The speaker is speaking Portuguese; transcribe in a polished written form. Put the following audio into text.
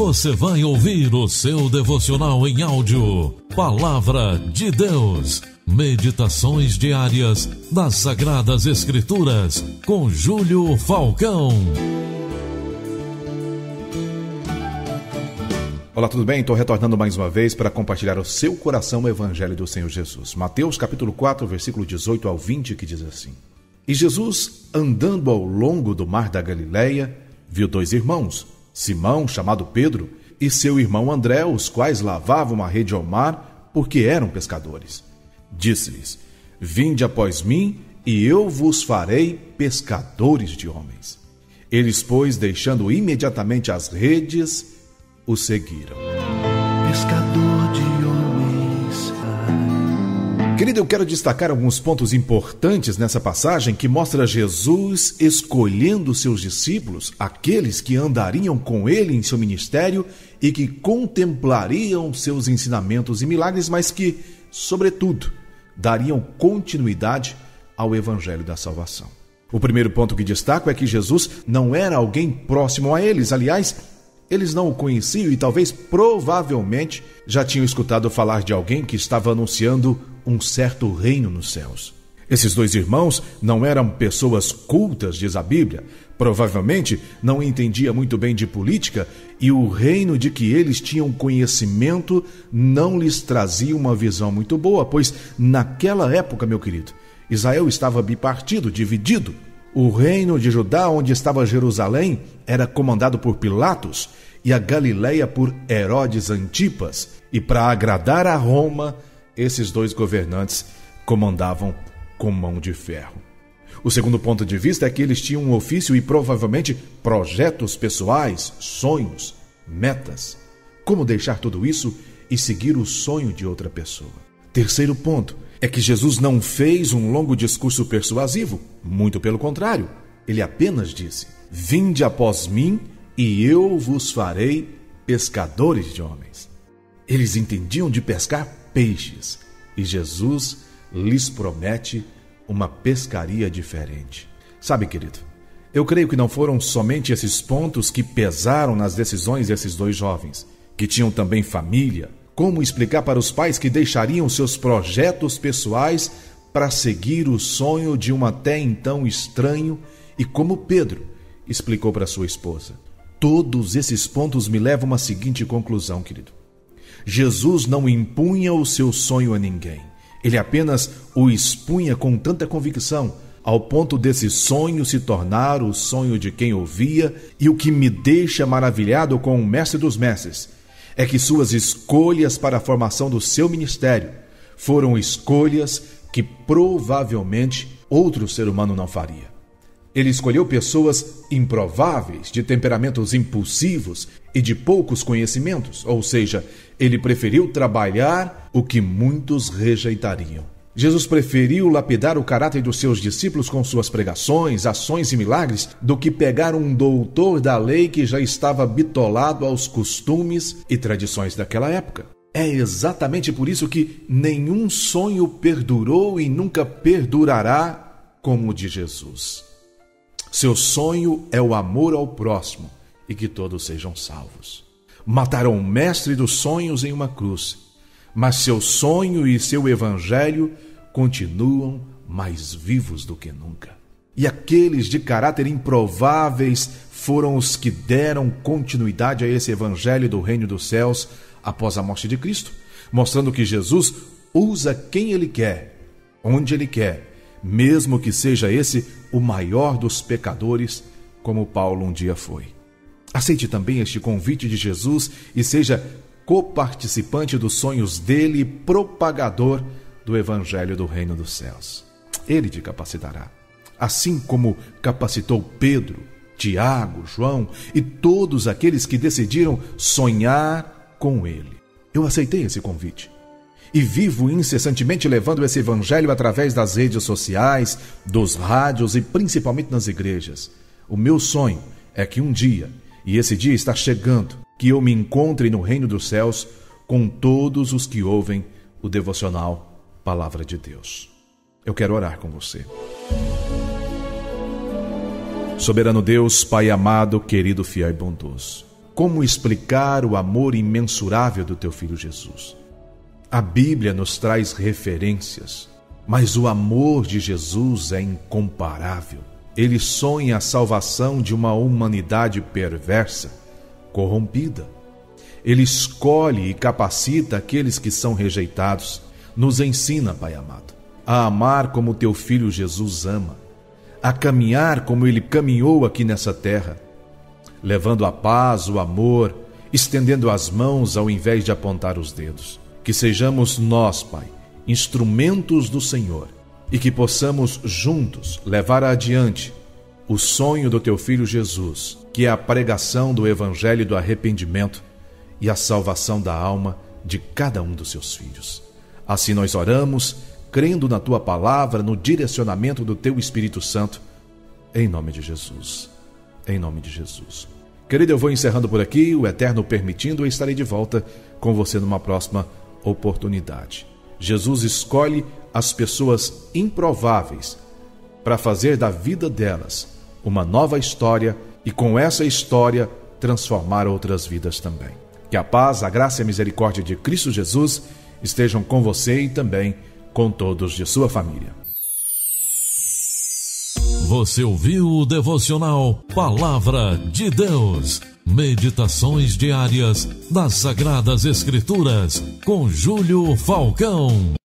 Você vai ouvir o seu devocional em áudio, Palavra de Deus. Meditações diárias das Sagradas Escrituras, com Júlio Falcão. Olá, tudo bem? Estou retornando mais uma vez para compartilhar ao seu coração o Evangelho do Senhor Jesus. Mateus capítulo 4, versículo 18 ao 20, que diz assim: E Jesus, andando ao longo do mar da Galileia, viu dois irmãos, Simão, chamado Pedro, e seu irmão André, os quais lavavam a rede ao mar, porque eram pescadores. Disse-lhes: Vinde após mim, e eu vos farei pescadores de homens. Eles, pois, deixando imediatamente as redes, o seguiram. Pescador de homens. Querido, eu quero destacar alguns pontos importantes nessa passagem que mostra Jesus escolhendo seus discípulos, aqueles que andariam com ele em seu ministério e que contemplariam seus ensinamentos e milagres, mas que, sobretudo, dariam continuidade ao Evangelho da Salvação. O primeiro ponto que destaco é que Jesus não era alguém próximo a eles. Aliás, eles não o conheciam e talvez, provavelmente, já tinham escutado falar de alguém que estava anunciando um certo reino nos céus. Esses dois irmãos não eram pessoas cultas, diz a Bíblia. Provavelmente não entendia muito bem de política e o reino de que eles tinham conhecimento não lhes trazia uma visão muito boa, pois naquela época, meu querido, Israel estava bipartido, dividido. O reino de Judá, onde estava Jerusalém, era comandado por Pilatos e a Galileia por Herodes Antipas. E para agradar a Roma, esses dois governantes comandavam com mão de ferro. O segundo ponto de vista é que eles tinham um ofício e provavelmente projetos pessoais, sonhos, metas. Como deixar tudo isso e seguir o sonho de outra pessoa? Terceiro ponto é que Jesus não fez um longo discurso persuasivo. Muito pelo contrário, ele apenas disse: Vinde após mim e eu vos farei pescadores de homens. Eles entendiam de pescar peixes e Jesus lhes promete uma pescaria diferente. Sabe, querido, eu creio que não foram somente esses pontos que pesaram nas decisões desses dois jovens, que tinham também família. Como explicar para os pais que deixariam seus projetos pessoais para seguir o sonho de um até então estranho? E como Pedro explicou para sua esposa. Todos esses pontos me levam a uma seguinte conclusão, querido. Jesus não impunha o seu sonho a ninguém. Ele apenas o expunha com tanta convicção, ao ponto desse sonho se tornar o sonho de quem ouvia. E o que me deixa maravilhado com o Mestre dos Mestres é que suas escolhas para a formação do seu ministério foram escolhas que provavelmente outro ser humano não faria. Ele escolheu pessoas improváveis, de temperamentos impulsivos e de poucos conhecimentos, ou seja, ele preferiu trabalhar o que muitos rejeitariam. Jesus preferiu lapidar o caráter dos seus discípulos com suas pregações, ações e milagres do que pegar um doutor da lei que já estava bitolado aos costumes e tradições daquela época. É exatamente por isso que nenhum sonho perdurou e nunca perdurará como o de Jesus. Seu sonho é o amor ao próximo e que todos sejam salvos. Mataram o mestre dos sonhos em uma cruz, mas seu sonho e seu evangelho continuam mais vivos do que nunca. E aqueles de caráter improváveis foram os que deram continuidade a esse evangelho do reino dos céus após a morte de Cristo, mostrando que Jesus usa quem ele quer, onde ele quer, mesmo que seja esse o maior dos pecadores, como Paulo um dia foi. Aceite também este convite de Jesus e seja coparticipante dos sonhos dele e propagador do Evangelho do Reino dos Céus. Ele te capacitará, assim como capacitou Pedro, Tiago, João e todos aqueles que decidiram sonhar com ele. Eu aceitei esse convite e vivo incessantemente levando esse Evangelho através das redes sociais, dos rádios e principalmente nas igrejas. O meu sonho é que um dia, e esse dia está chegando, que eu me encontre no reino dos céus com todos os que ouvem o devocional Palavra de Deus. Eu quero orar com você. Soberano Deus, Pai amado, querido, fiel e bondoso, como explicar o amor imensurável do teu Filho Jesus. A Bíblia nos traz referências, mas o amor de Jesus é incomparável. Ele sonha a salvação de uma humanidade perversa, corrompida. Ele escolhe e capacita aqueles que são rejeitados. Nos ensina, Pai amado, a amar como teu Filho Jesus ama, a caminhar como ele caminhou aqui nessa terra, levando a paz, o amor, estendendo as mãos ao invés de apontar os dedos. Que sejamos nós, Pai, instrumentos do Senhor, e que possamos juntos levar adiante o sonho do teu Filho Jesus, que é a pregação do Evangelho do arrependimento e a salvação da alma de cada um dos seus filhos. Assim nós oramos, crendo na tua palavra, no direcionamento do teu Espírito Santo, em nome de Jesus. Em nome de Jesus. Querido, eu vou encerrando por aqui, o Eterno permitindo, eu estarei de volta com você numa próxima oportunidade. Jesus escolhe as pessoas improváveis para fazer da vida delas uma nova história e com essa história transformar outras vidas também. Que a paz, a graça e a misericórdia de Cristo Jesus estejam com você e também com todos de sua família. Você ouviu o devocional Palavra de Deus. Meditações diárias das Sagradas Escrituras com Júlio Falcão.